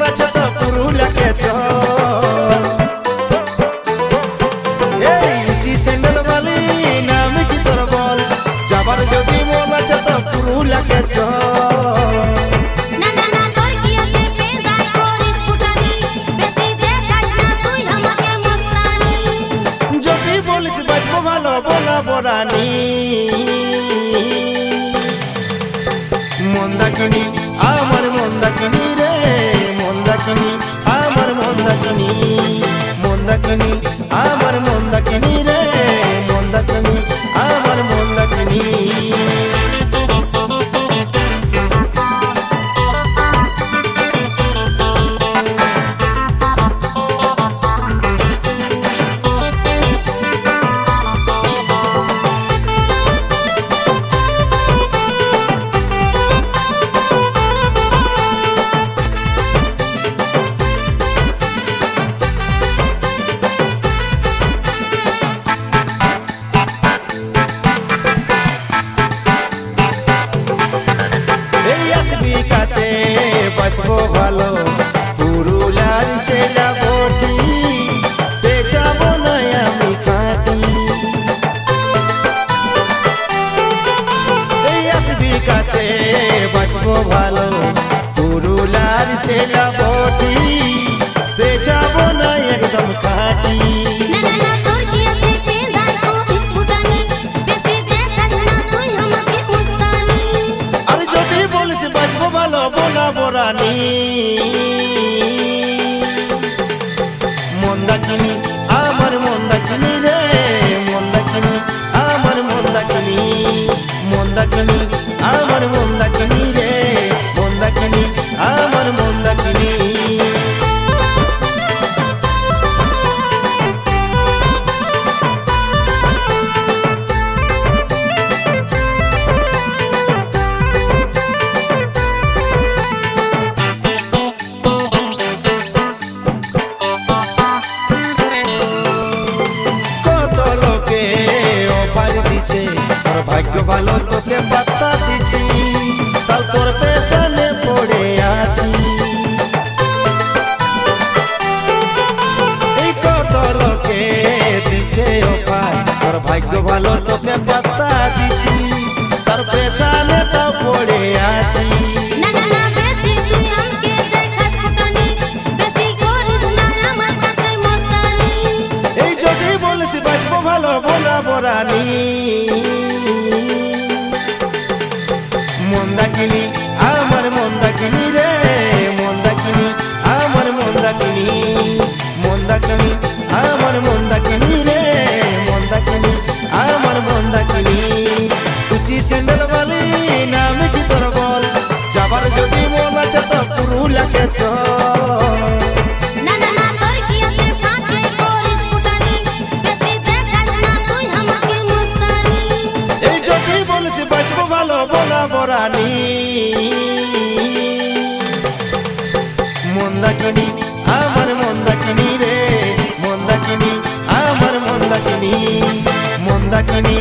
আছে তো পুরুলিয়াকে চল। এই উঁচি স্যান্ডেল বালি নাম কি তোর বল, যাবার যদি মন আছে তো পুরুলিয়াকে চল। যদি বলিস বাঁচবো ভালো বলাবো রানী, মন্দাকিনী আমার মন্দাকিনী রে, মন্দাকিনী আমার মন্দাকিনী, মন্দাকিনী আমার মন্দাকিনী রে, মন্দাকিনী আমার মন্দাকিনী। কাছে বাসবো ভালো পুরুলিয়ার ছেলা বটি, পেছাবো না আমি খাটি। এই আসবি কাছে বাসবো ভালো পুরুলিয়ার ছেলা বটি, পেছাবো না একদম খাটি। বলাবো রানী, মন্দাকিনী আমার মন্দাকিনী রে, মন্দাকিনী আমার মন্দাকিনী, মন্দাকিনী আমার মন্দাকিনী রে, মন্দাকিনী আমার মন্দাকিনী। ভাগ্য ভালো তোকে পাত্তা দিছি, তাও তোর পেছনে পড়ে আছি। এই কত লোকে দিছে অফার, তোর ভাগ্য ভালো তোকে পাত্তা দিছি, তার পেছনে তাও পড়ে আছি। এই যদি বলিস বাঁচবো ভালো বলাবো রানী, মন্দাকিনী আমার মন্দাকিনী রে, মন্দাকিনী আমার মন্দাকিনী, মন্দাকিনী আমার মন্দাকিনী রে, মন্দাকিনী আমার মন্দাকিনী। উঁচি স্যান্ডেল বালি নাম কি তোর বল, যাবার যদি মন আছে তো পুরুলিয়াকে চল। এই যদি বলিস বাঁচবো ভালো বলাবো রানী, মন্দাকিনী আমার মন্দাকিনী রে, মন্দাকিনী আমার মন্দাকিনী, মন্দাকিনী